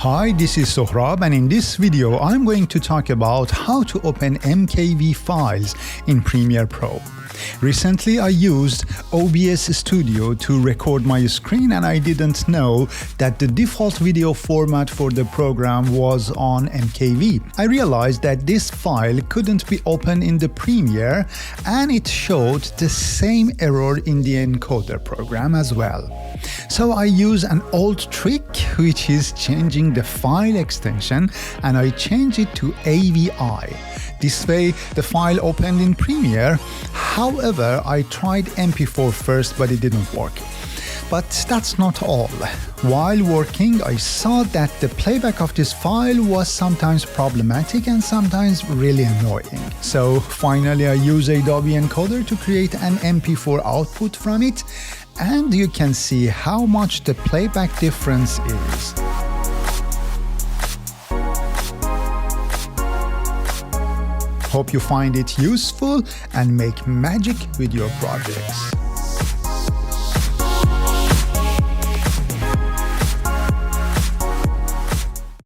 Hi, this is Sohrab, and in this video I'm going to talk about how to open MKV files in Premiere Pro. Recently I used OBS Studio to record my screen, and I didn't know that the default video format for the program was on MKV. I realized that this file couldn't be opened in the Premiere, and it showed the same error in the encoder program as well. So I use an old trick, which is changing the file extension, and I change it to AVI. This way the file opened in Premiere. However, I tried MP4 first, but it didn't work. But that's not all. While working, I saw that the playback of this file was sometimes problematic and sometimes really annoying. So finally I use a Dolby encoder to create an MP4 output from it, and you can see how much the playback difference is. Hope you find it useful and make magic with your projects.